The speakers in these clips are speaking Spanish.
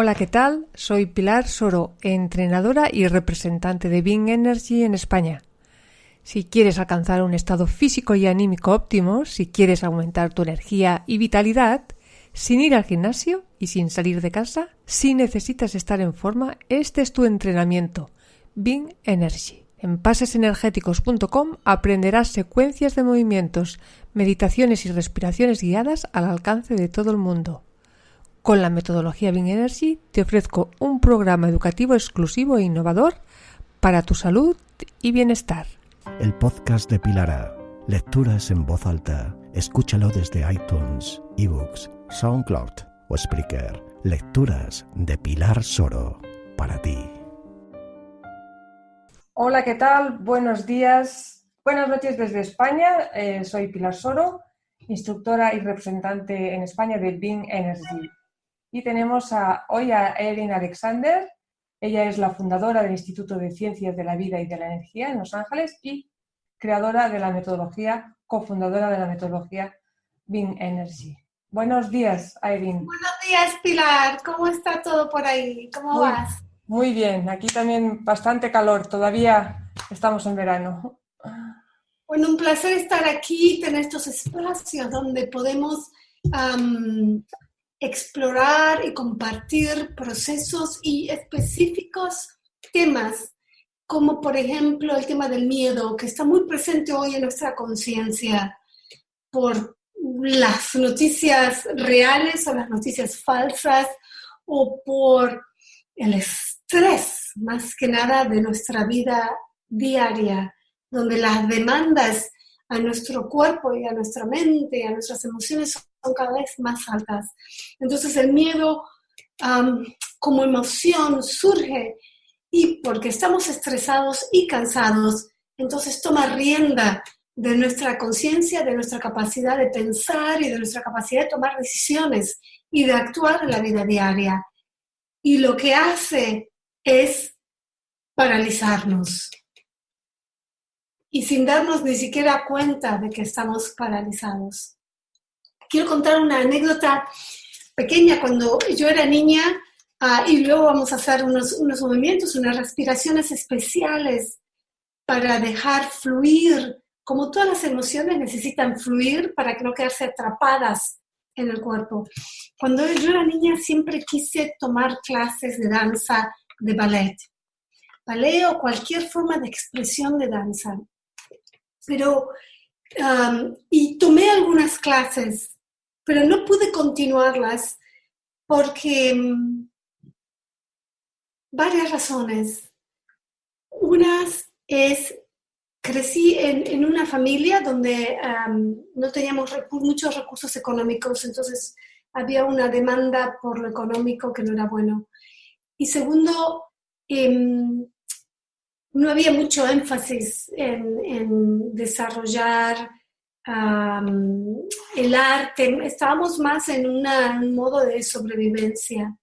Hola, ¿qué tal? Soy Pilar Soro, entrenadora y representante de Being Energy en España. Si quieres alcanzar un estado físico y anímico óptimo, si quieres aumentar tu energía y vitalidad, sin ir al gimnasio y sin salir de casa, si necesitas estar en forma, este es tu entrenamiento, Being Energy. En pasesenergéticos.com aprenderás secuencias de movimientos, meditaciones y respiraciones guiadas al alcance de todo el mundo. Con la metodología Being Energy te ofrezco un programa educativo exclusivo e innovador para tu salud y bienestar. El podcast de Pilar. Lecturas en voz alta. Escúchalo desde iTunes, eBooks, SoundCloud o Spreaker. Lecturas de Pilar Soro. Para ti. Hola, ¿qué tal? Buenos días. Buenas noches desde España. Soy Pilar Soro, instructora y representante en España de Being Energy. Y tenemos hoy a Erin Alexander. Ella es la fundadora del Instituto de Ciencias de la Vida y de la Energía en Los Ángeles y creadora de la metodología, cofundadora de la metodología Being Energy. Buenos días, Erin. Buenos días, Pilar. ¿Cómo está todo por ahí? ¿Cómo vas? Muy bien. Aquí también bastante calor. Todavía estamos en verano. Bueno, un placer estar aquí, tener estos espacios donde podemos explorar y compartir procesos y específicos temas, como por ejemplo el tema del miedo, que está muy presente hoy en nuestra conciencia por las noticias reales o las noticias falsas o por el estrés, más que nada, de nuestra vida diaria, donde las demandas a nuestro cuerpo y a nuestra mente y a nuestras emociones son cada vez más altas. Entonces el miedo como emoción surge y porque estamos estresados y cansados, entonces toma rienda de nuestra conciencia, de nuestra capacidad de pensar y de nuestra capacidad de tomar decisiones y de actuar en la vida diaria. Y lo que hace es paralizarnos. Y sin darnos ni siquiera cuenta de que estamos paralizados. Quiero contar una anécdota pequeña. Cuando yo era niña, y luego vamos a hacer unos movimientos, unas respiraciones especiales para dejar fluir, como todas las emociones necesitan fluir para que no quedarse atrapadas en el cuerpo. Cuando yo era niña siempre quise tomar clases de danza, de ballet o cualquier forma de expresión de danza. Pero, y tomé algunas clases, pero no pude continuarlas porque varias razones. Una es, crecí en una familia donde no teníamos muchos recursos económicos, entonces había una demanda por lo económico que no era bueno. Y segundo, no había mucho énfasis en desarrollar el arte, estábamos más en un modo de sobrevivencia.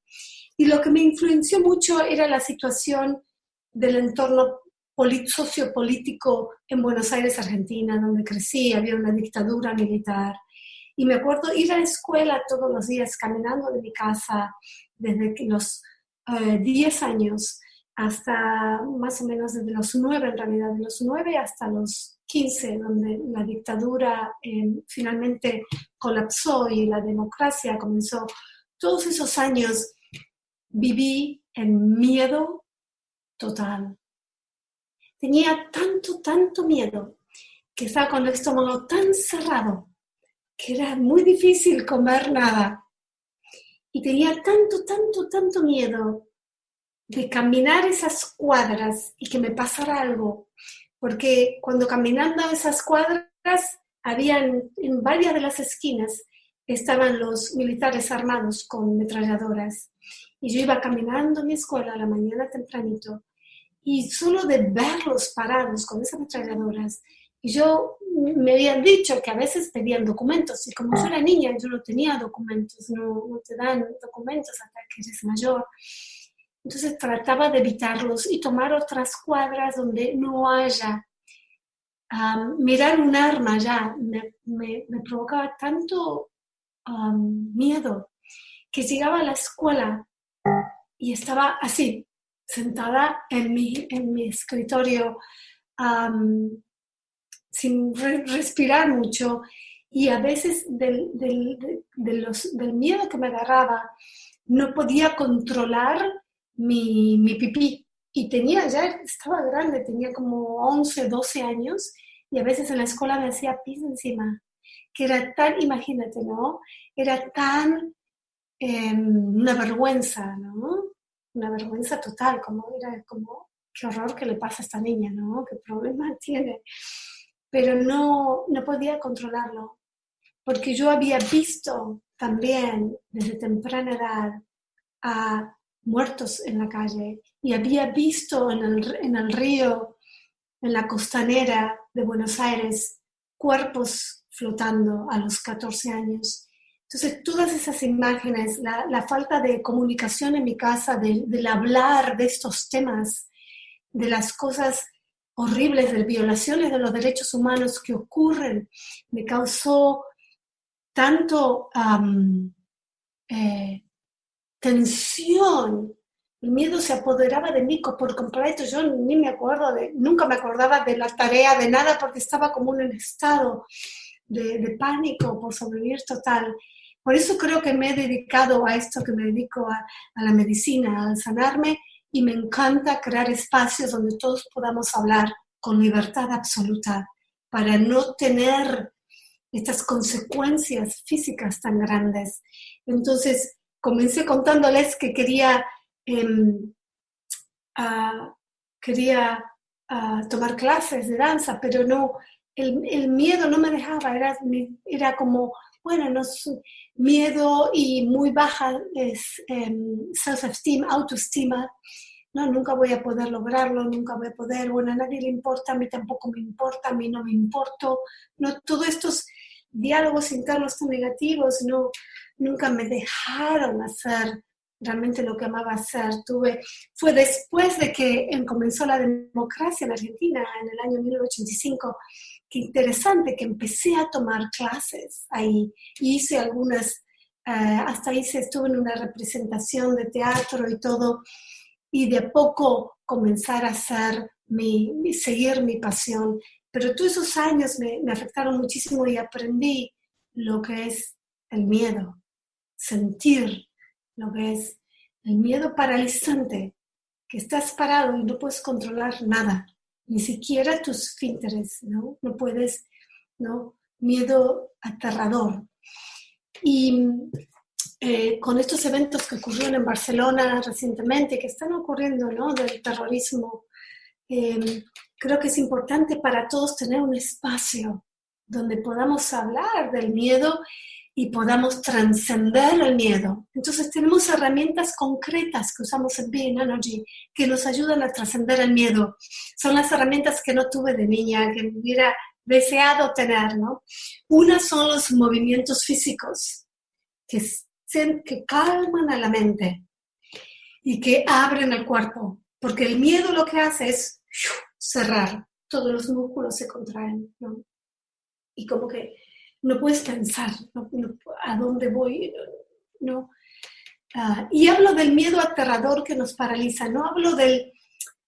Y lo que me influenció mucho era la situación del entorno sociopolítico en Buenos Aires, Argentina, donde crecí, había una dictadura militar. Y me acuerdo ir a la escuela todos los días, caminando de mi casa, desde los 10 años hasta más o menos desde los 9, en realidad, de los 9 hasta los 15, donde la dictadura finalmente colapsó y la democracia comenzó. Todos esos años viví en miedo total. Tenía tanto miedo que estaba con el estómago tan cerrado que era muy difícil comer nada. Y tenía tanto miedo de caminar esas cuadras y que me pasara algo. Porque cuando caminando esas cuadras, en varias de las esquinas estaban los militares armados con metralladoras. Y yo iba caminando a mi escuela a la mañana tempranito y solo de verlos parados con esas metralladoras, y yo me habían dicho que a veces pedían documentos, y como yo era niña, yo no tenía documentos, no te dan documentos hasta que eres mayor. Entonces trataba de evitarlos y tomar otras cuadras donde no haya. Mirar un arma ya me provocaba tanto miedo que llegaba a la escuela y estaba así, sentada en mi escritorio, sin respirar mucho, y a veces del miedo que me agarraba, no podía controlar mi pipí. Y estaba grande, tenía como 11, 12 años, y a veces en la escuela me hacía pis encima, que era tan, imagínate, ¿no? Era tan una vergüenza, ¿no? Una vergüenza total, era como, qué horror que le pasa a esta niña, ¿no? ¿Qué problema tiene? Pero no podía controlarlo, porque yo había visto también desde temprana edad a muertos en la calle y había visto en el río, en la costanera de Buenos Aires, cuerpos flotando a los 14 años. Entonces, todas esas imágenes, la falta de comunicación en mi casa, del hablar de estos temas, de las cosas horribles, de violaciones de los derechos humanos que ocurren, me causó tanto tensión. El miedo se apoderaba de mí por completo. Yo nunca me acordaba de la tarea, de nada, porque estaba como en un estado de pánico por sobrevivir total. Por eso creo que me he dedicado a esto, que me dedico a la medicina, al sanarme, y me encanta crear espacios donde todos podamos hablar con libertad absoluta para no tener estas consecuencias físicas tan grandes. Entonces, comencé contándoles que quería tomar clases de danza, pero no, el miedo no me dejaba, era como, bueno, no, miedo y muy baja self-esteem, autoestima. No, nunca voy a poder lograrlo, nunca voy a poder, bueno, a nadie le importa, a mí tampoco me importa, a mí no me importo. No, todos estos diálogos internos tan negativos nunca me dejaron hacer realmente lo que amaba hacer. Fue después de que comenzó la democracia en Argentina, en el año 1985, qué interesante que empecé a tomar clases ahí. Y hice algunas, hasta estuve en una representación de teatro y todo, y de a poco comenzar a seguir mi pasión. Pero todos esos años me afectaron muchísimo y aprendí lo que es el miedo, sentir lo que es el miedo paralizante, que estás parado y no puedes controlar nada, ni siquiera tus esfínteres, ¿no? No puedes, ¿no? Miedo aterrador. Y con estos eventos que ocurrieron en Barcelona recientemente, que están ocurriendo, ¿no? Del terrorismo, creo que es importante para todos tener un espacio donde podamos hablar del miedo y podamos trascender el miedo. Entonces tenemos herramientas concretas que usamos en Being Energy que nos ayudan a trascender el miedo. Son las herramientas que no tuve de niña, que me hubiera deseado tener, ¿no? Una son los movimientos físicos que calman a la mente y que abren el cuerpo, porque el miedo lo que hace es cerrar, todos los músculos se contraen, ¿no? Y como que no puedes pensar, no, a dónde voy, ¿no? Y hablo del miedo aterrador que nos paraliza, no hablo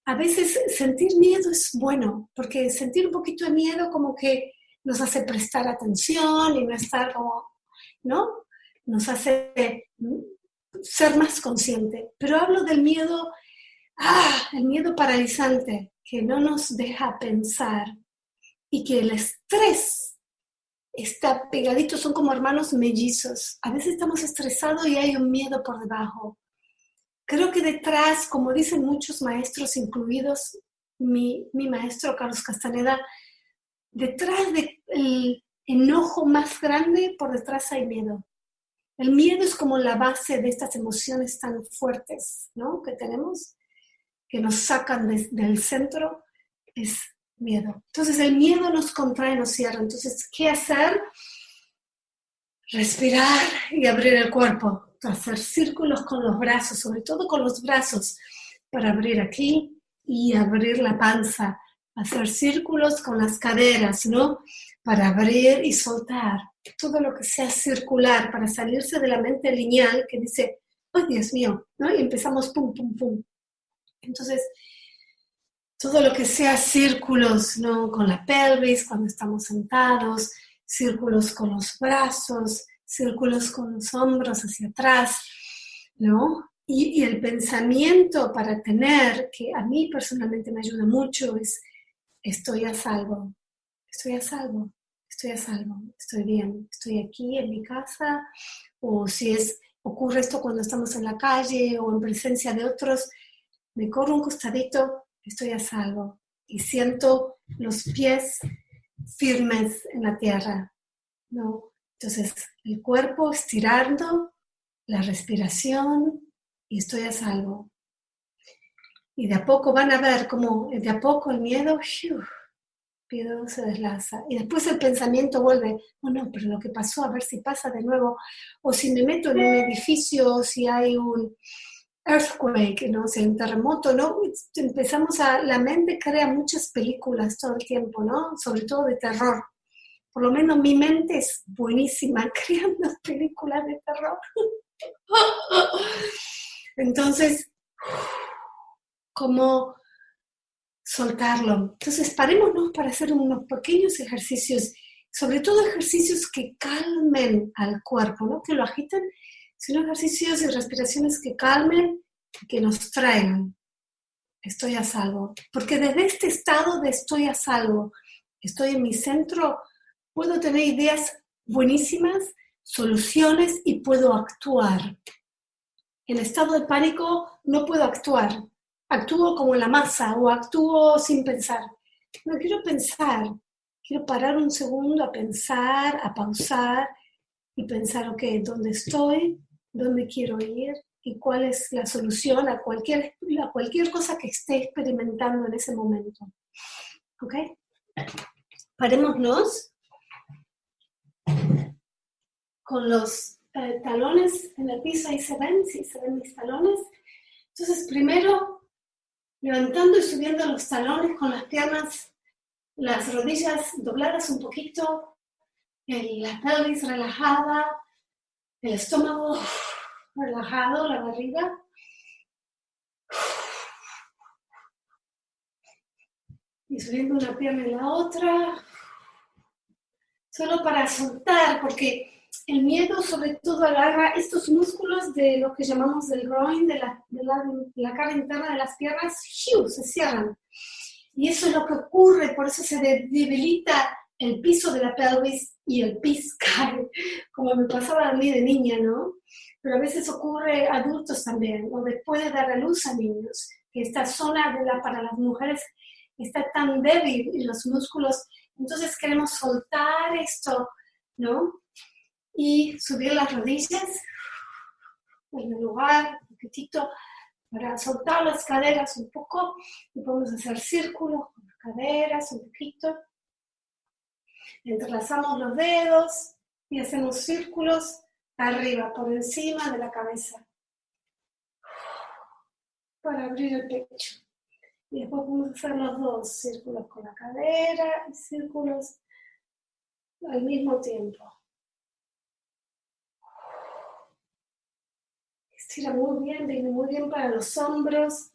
a veces sentir miedo es bueno, porque sentir un poquito de miedo como que nos hace prestar atención y no estar como, ¿no? Nos hace ser más consciente. Pero hablo del miedo, el miedo paralizante, que no nos deja pensar y que el estrés está pegadito, son como hermanos mellizos. A veces estamos estresados y hay un miedo por debajo. Creo que detrás, como dicen muchos maestros, incluidos mi maestro Carlos Castaneda, detrás del enojo más grande, por detrás hay miedo. El miedo es como la base de estas emociones tan fuertes, ¿no? Que tenemos, que nos sacan del centro, es miedo. Entonces el miedo nos contrae, nos cierra. Entonces, ¿qué hacer? Respirar y abrir el cuerpo. Hacer círculos con los brazos, sobre todo con los brazos, para abrir aquí y abrir la panza. Hacer círculos con las caderas, ¿no? Para abrir y soltar. Todo lo que sea circular, para salirse de la mente lineal que dice, ¡ay, Dios mío! ¿No? Y empezamos pum, pum, pum. Entonces, todo lo que sea círculos, ¿no? Con la pelvis cuando estamos sentados, círculos con los brazos, círculos con los hombros hacia atrás, ¿no? Y el pensamiento para tener, que a mí personalmente me ayuda mucho, es estoy a salvo, estoy a salvo, estoy a salvo, estoy bien, estoy aquí en mi casa, o si ocurre esto cuando estamos en la calle o en presencia de otros, me corro un costadito, estoy a salvo y siento los pies firmes en la tierra, ¿no? Entonces, el cuerpo estirando, la respiración y estoy a salvo. Y de a poco van a ver cómo de a poco el miedo se deslaza. Y después el pensamiento vuelve, oh no, pero lo que pasó, a ver si pasa de nuevo. O si me meto en un edificio, o si hay un earthquake, ¿no? O sea, un terremoto, ¿no? La mente crea muchas películas todo el tiempo, ¿no? Sobre todo de terror. Por lo menos mi mente es buenísima creando películas de terror. Entonces, ¿cómo soltarlo? Entonces, parémonos para hacer unos pequeños ejercicios, sobre todo ejercicios que calmen al cuerpo, no que lo agiten, sino ejercicios y respiraciones que calmen y que nos traigan. Estoy a salvo. Porque desde este estado de estoy a salvo, estoy en mi centro, puedo tener ideas buenísimas, soluciones y puedo actuar. En estado de pánico no puedo actuar. Actúo como la masa o actúo sin pensar. No quiero pensar. Quiero parar un segundo a pensar, a pausar y pensar, ok, ¿dónde estoy? ¿Dónde quiero ir? ¿Y cuál es la solución a cualquier cosa que esté experimentando en ese momento? ¿Ok? Parémonos con los talones en el piso. Ahí se ven, sí, se ven mis talones. Entonces, primero, levantando y subiendo los talones con las piernas, las rodillas dobladas un poquito, la pelvis relajada, el estómago relajado, la barriga. Y subiendo una pierna y la otra. Solo para soltar, porque el miedo sobre todo agarra estos músculos de lo que llamamos del groin, de la cara interna de las piernas, se cierran. Y eso es lo que ocurre, por eso se debilita el piso de la pelvis y el pis cae, como me pasaba a mí de niña, ¿no? Pero a veces ocurre a adultos también, o después de dar a luz a niños, que esta zona para las mujeres está tan débil y los músculos, entonces queremos soltar esto, ¿no? Y subir las rodillas en el lugar, un poquitito, para soltar las caderas un poco, y podemos hacer círculos con las caderas un poquito. Entrelazamos los dedos y hacemos círculos arriba, por encima de la cabeza, para abrir el pecho. Y después podemos hacer los dos, círculos con la cadera y círculos al mismo tiempo. Estira muy bien, viene muy bien para los hombros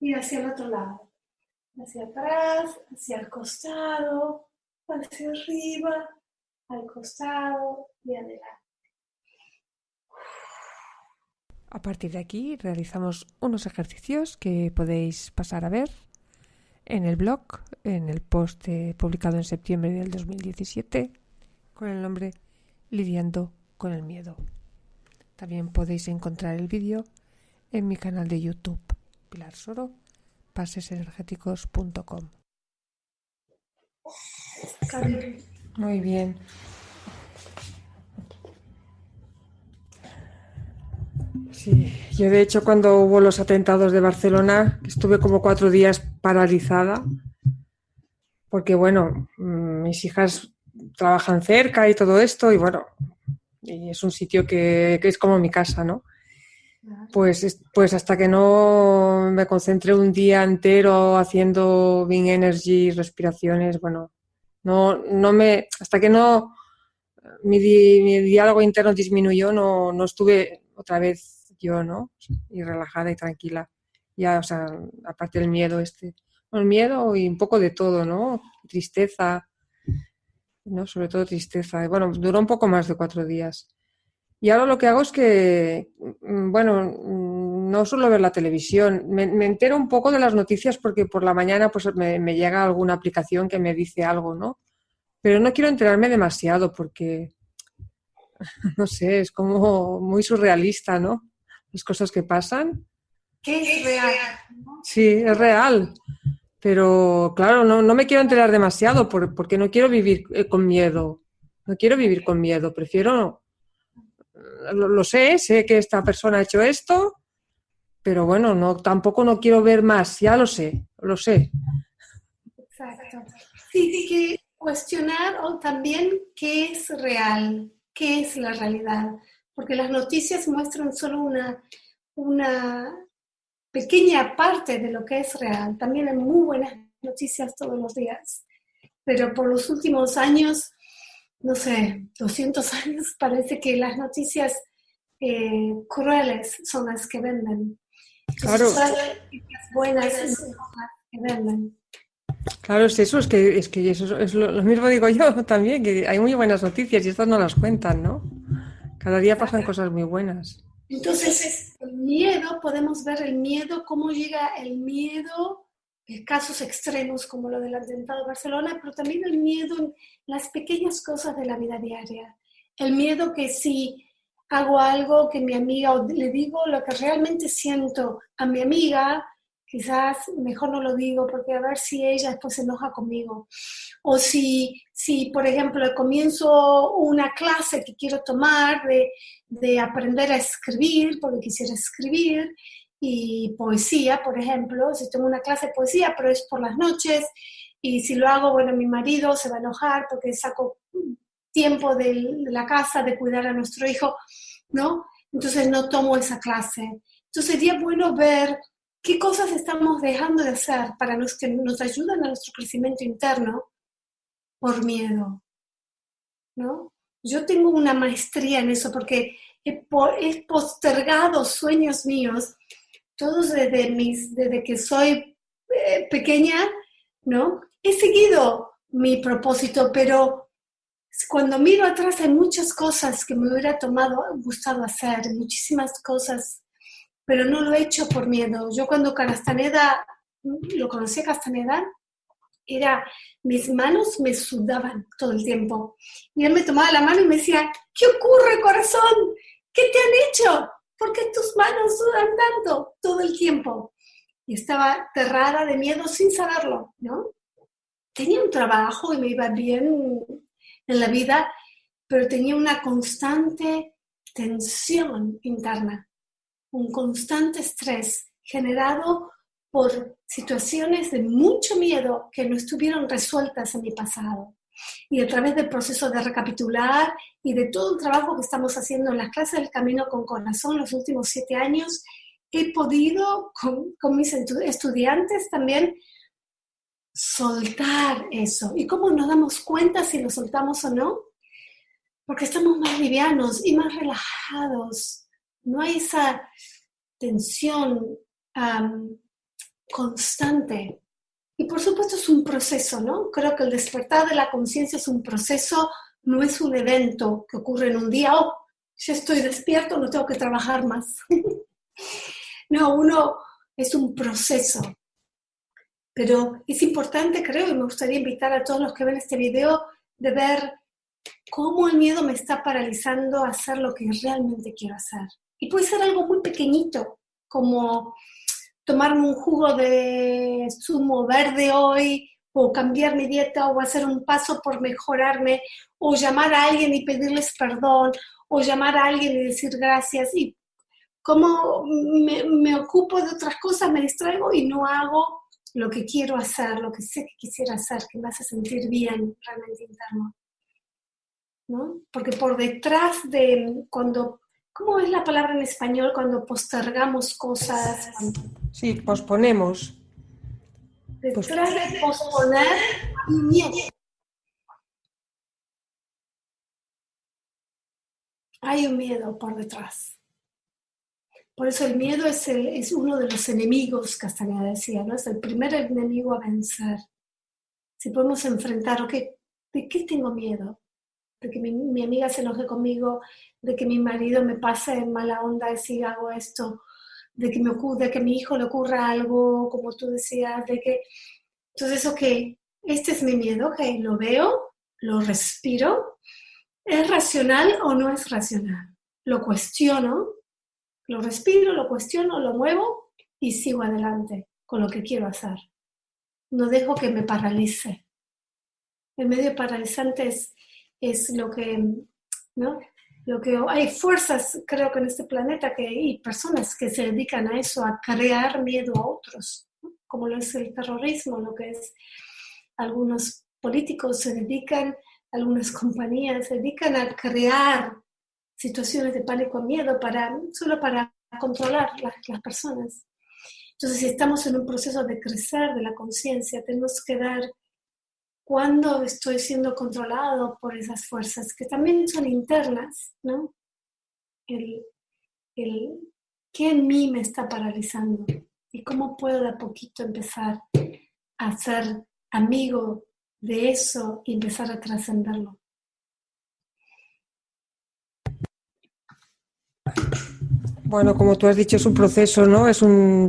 y hacia el otro lado. Hacia atrás, hacia el costado, hacia arriba, al costado y adelante. A partir de aquí realizamos unos ejercicios que podéis pasar a ver en el blog, en el post publicado en septiembre del 2017 con el nombre Lidiando con el miedo. También podéis encontrar el vídeo en mi canal de YouTube, Pilar Soro, pasesenergéticos.com. Muy bien. Sí, yo de hecho cuando hubo los atentados de Barcelona estuve como 4 días paralizada porque bueno, mis hijas trabajan cerca y todo esto y bueno, y es un sitio que es como mi casa, ¿no? Pues hasta que no me concentré un día entero haciendo Wing Energy, respiraciones, bueno, hasta que no mi diálogo interno disminuyó, no estuve otra vez yo, ¿no? Y relajada y tranquila. Ya, o sea, aparte del miedo bueno, el miedo y un poco de todo, ¿no? Tristeza, ¿no? Sobre todo tristeza. Y bueno, duró un poco más de 4 días. Y ahora lo que hago es que, bueno, no suelo ver la televisión. Me entero un poco de las noticias porque por la mañana pues me llega alguna aplicación que me dice algo, ¿no? Pero no quiero enterarme demasiado porque, no sé, es como muy surrealista, ¿no? Las cosas que pasan. ¿Qué es real? Sí, es real. Pero claro, no me quiero enterar demasiado porque no quiero vivir con miedo. No quiero vivir con miedo. Prefiero, lo sé que esta persona ha hecho esto, pero bueno, tampoco no quiero ver más. Ya lo sé, lo sé. Exacto. Sí, que cuestionar o también qué es real, qué es la realidad, porque las noticias muestran solo una pequeña parte de lo que es real. También hay muy buenas noticias todos los días, pero por los últimos años, no sé, 200 años, parece que las noticias crueles son las que venden. Claro, Entonces, las noticias buenas no son las que venden. claro, es eso, es que eso es lo mismo digo yo también, que hay muy buenas noticias y estas no las cuentan, ¿no? Cada día pasan cosas muy buenas. Entonces, el miedo, podemos ver el miedo, cómo llega el miedo en casos extremos como lo del atentado de Barcelona, pero también el miedo en las pequeñas cosas de la vida diaria. El miedo que si hago algo que mi amiga, o le digo lo que realmente siento a mi amiga, quizás mejor no lo digo porque a ver si ella después se enoja conmigo. O si por ejemplo, comienzo una clase que quiero tomar de aprender a escribir, porque quisiera escribir, y poesía, por ejemplo, si tengo una clase de poesía, pero es por las noches, y si lo hago, bueno, mi marido se va a enojar porque saco tiempo de la casa, de cuidar a nuestro hijo, ¿no? Entonces no tomo esa clase. Entonces sería bueno ver qué cosas estamos dejando de hacer para los que nos ayudan a nuestro crecimiento interno por miedo, ¿no? Yo tengo una maestría en eso porque he postergado sueños míos, todos desde que soy pequeña, ¿no? He seguido mi propósito, pero cuando miro atrás hay muchas cosas que me hubiera gustado hacer, muchísimas cosas, pero no lo he hecho por miedo. Yo cuando Castaneda, lo conocí a Castaneda, mis manos me sudaban todo el tiempo. Y él me tomaba la mano y me decía, ¿qué ocurre, corazón? ¿Qué te han hecho? ¿Por qué tus manos sudan tanto todo el tiempo? Y estaba aterrada de miedo sin saberlo, ¿no? Tenía un trabajo y me iba bien en la vida, pero tenía una constante tensión interna, un constante estrés generado por situaciones de mucho miedo que no estuvieron resueltas en mi pasado. Y a través del proceso de recapitular y de todo el trabajo que estamos haciendo en las clases del Camino con Corazón los últimos 7 años, he podido con mis estudiantes también soltar eso. ¿Y cómo nos damos cuenta si lo soltamos o no? Porque estamos más livianos y más relajados. No hay esa tensión constante. Y por supuesto es un proceso, ¿no? Creo que el despertar de la conciencia es un proceso, no es un evento que ocurre en un día, oh, ya estoy despierto, no tengo que trabajar más. No, es un proceso. Pero es importante, creo, y me gustaría invitar a todos los que ven este video, de ver cómo el miedo me está paralizando a hacer lo que realmente quiero hacer. Y puede ser algo muy pequeñito, como tomarme un jugo de zumo verde hoy, o cambiar mi dieta, o hacer un paso por mejorarme, o llamar a alguien y pedirles perdón, o llamar a alguien y decir gracias. Y como me ocupo de otras cosas, me distraigo y no hago lo que quiero hacer, lo que sé que quisiera hacer, que me hace sentir bien realmente interno, ¿no? Porque por detrás de cuando, ¿cómo es la palabra en español? Cuando postergamos cosas, Sí, posponemos. detrás de posponer hay miedo. Hay un miedo por detrás. Por eso el miedo es uno de los enemigos, Castañeda decía, ¿no? Es el primer enemigo a vencer. Si podemos enfrentar, ok, ¿de qué tengo miedo? De que mi amiga se enoje conmigo, de que mi marido me pase en mala onda si hago esto, de que mi hijo le ocurra algo, como tú decías, de que... Entonces, ok, este es mi miedo, ok, lo veo, lo respiro. ¿Es racional o no es racional? Lo cuestiono, lo respiro, lo cuestiono, lo muevo y sigo adelante con lo que quiero hacer. No dejo que me paralice. El medio paralizante es lo que, ¿no? Lo que hay fuerzas, creo que en este planeta, y personas que se dedican a eso, a crear miedo a otros, ¿no? Como lo es el terrorismo, lo que es algunos políticos se dedican, algunas compañías se dedican a crear situaciones de pánico, miedo, solo para controlar las personas. Entonces, si estamos en un proceso de crecer de la conciencia, tenemos que ver cuándo estoy siendo controlado por esas fuerzas, que también son internas, ¿no? ¿Qué en mí me está paralizando? Y cómo puedo de a poquito empezar a ser amigo de eso y empezar a trascenderlo. Bueno, como tú has dicho, es un proceso, ¿no?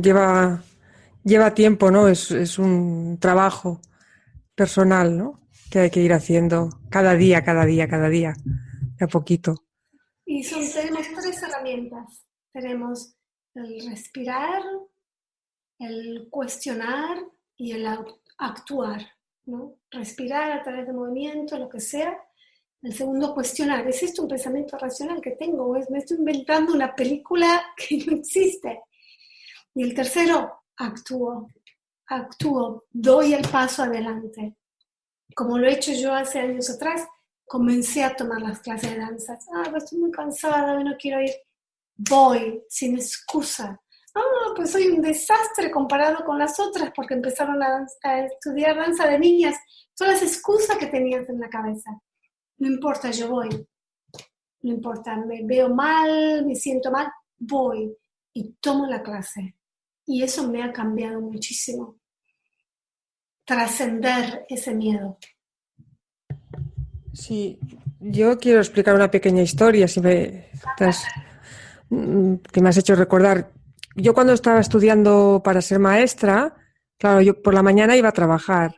Lleva tiempo, ¿no? Es un trabajo personal, ¿no? Que hay que ir haciendo cada día, de a poquito. Y tenemos 3 herramientas. Tenemos el respirar, el cuestionar y el actuar, ¿no? Respirar a través de movimiento, lo que sea. El segundo, cuestionar. ¿Es esto un pensamiento racional que tengo? ¿O me estoy inventando una película que no existe? Y el tercero, actúo, doy el paso adelante. Como lo he hecho yo hace años atrás, comencé a tomar las clases de danza. Pues estoy muy cansada, no quiero ir. Voy, sin excusa. Pues soy un desastre comparado con las otras porque empezaron a estudiar danza de niñas. Son las excusas que tenías en la cabeza. No importa, yo voy. No importa, me veo mal, me siento mal, voy y tomo la clase. Y eso me ha cambiado muchísimo. Trascender ese miedo. Sí, yo quiero explicar una pequeña historia, que me has hecho recordar. Yo cuando estaba estudiando para ser maestra, claro, yo por la mañana iba a trabajar.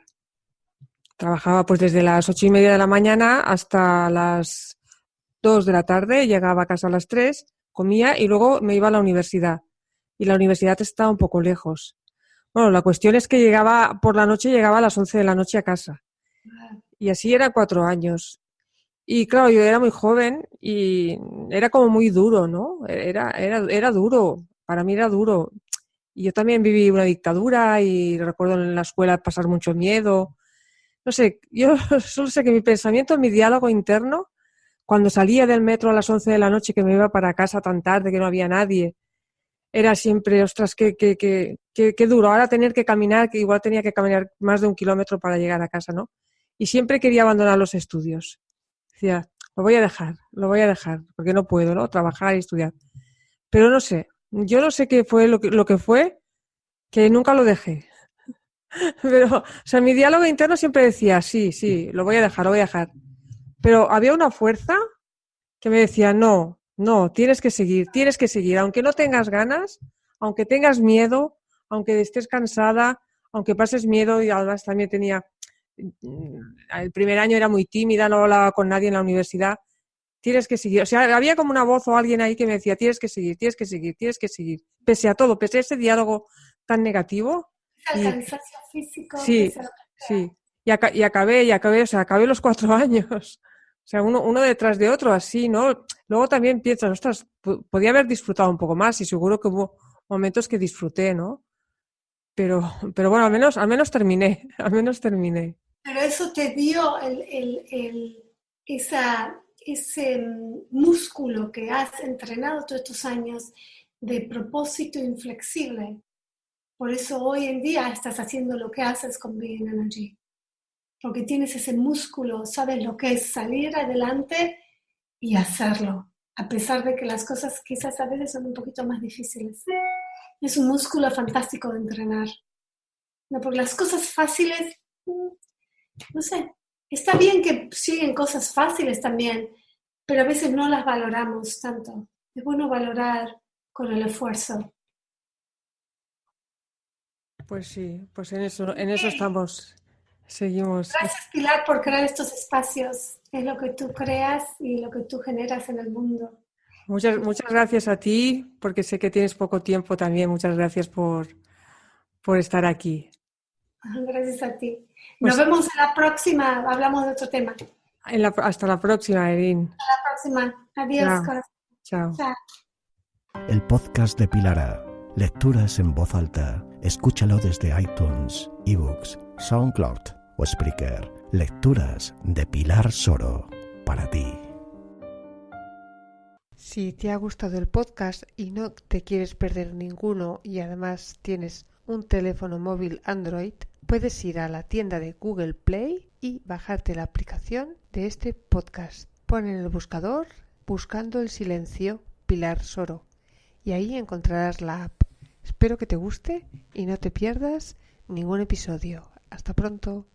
Trabajaba pues desde las 8:30 de la mañana hasta las 2 de la tarde, llegaba a casa a las 3, comía y luego me iba a la universidad. Y la universidad estaba un poco lejos. Bueno, la cuestión es que por la noche llegaba a las 11 de la noche a casa. Y así era 4 años. Y claro, yo era muy joven y era como muy duro, ¿no? Era duro, para mí era duro. Y yo también viví una dictadura y recuerdo en la escuela pasar mucho miedo. No sé, yo solo sé que mi pensamiento, mi diálogo interno, cuando salía del metro a las 11 de la noche, que me iba para casa tan tarde, que no había nadie, era siempre, ostras, qué duro. Ahora tener que caminar, que igual tenía que caminar más de 1 kilómetro para llegar a casa, ¿no? Y siempre quería abandonar los estudios. Decía, lo voy a dejar, porque no puedo, ¿no? Trabajar y estudiar. Pero no sé, yo no sé qué fue lo que fue, que nunca lo dejé. Pero, o sea, mi diálogo interno siempre decía, sí, lo voy a dejar. Pero había una fuerza que me decía, no, tienes que seguir, aunque no tengas ganas, aunque tengas miedo, aunque estés cansada, aunque pases miedo, y además también el primer año era muy tímida, no hablaba con nadie en la universidad, tienes que seguir. O sea, había como una voz o alguien ahí que me decía, tienes que seguir. Pese a todo, pese a ese diálogo tan negativo. El Y cansancio físico. sí. Y acabé, o sea, acabé los 4 años. O sea, uno detrás de otro, así, ¿no? Luego también piensas, ostras, podía haber disfrutado un poco más y seguro que hubo momentos que disfruté, ¿no? Pero bueno, al menos terminé. Pero eso te dio ese músculo que has entrenado todos estos años de propósito inflexible. Por eso hoy en día estás haciendo lo que haces con Being Energy. Porque tienes ese músculo, sabes lo que es salir adelante y hacerlo. a pesar de que las cosas quizás a veces son un poquito más difíciles. Es un músculo fantástico de entrenar. No, porque las cosas fáciles, no sé, está bien que siguen cosas fáciles también, pero a veces no las valoramos tanto. Es bueno valorar con el esfuerzo. Pues sí, pues en eso estamos. Seguimos. Gracias, Pilar, por crear estos espacios. Es lo que tú creas y lo que tú generas en el mundo. Muchas gracias a ti, porque sé que tienes poco tiempo también. Muchas gracias por estar aquí. Gracias a ti. Pues Nos vemos en la próxima. Hablamos de otro tema. hasta la próxima, Erin. Hasta la próxima. Adiós, Chao. corazón. Chao. Chao. El podcast de Pilara. Lecturas en voz alta. Escúchalo desde iTunes, eBooks, SoundCloud o Spreaker. Lecturas de Pilar Soro. Para ti. Si te ha gustado el podcast y no te quieres perder ninguno y además tienes un teléfono móvil Android, puedes ir a la tienda de Google Play y bajarte la aplicación de este podcast. Pon en el buscador Buscando el Silencio Pilar Soro y ahí encontrarás la app. Espero que te guste y no te pierdas ningún episodio. Hasta pronto.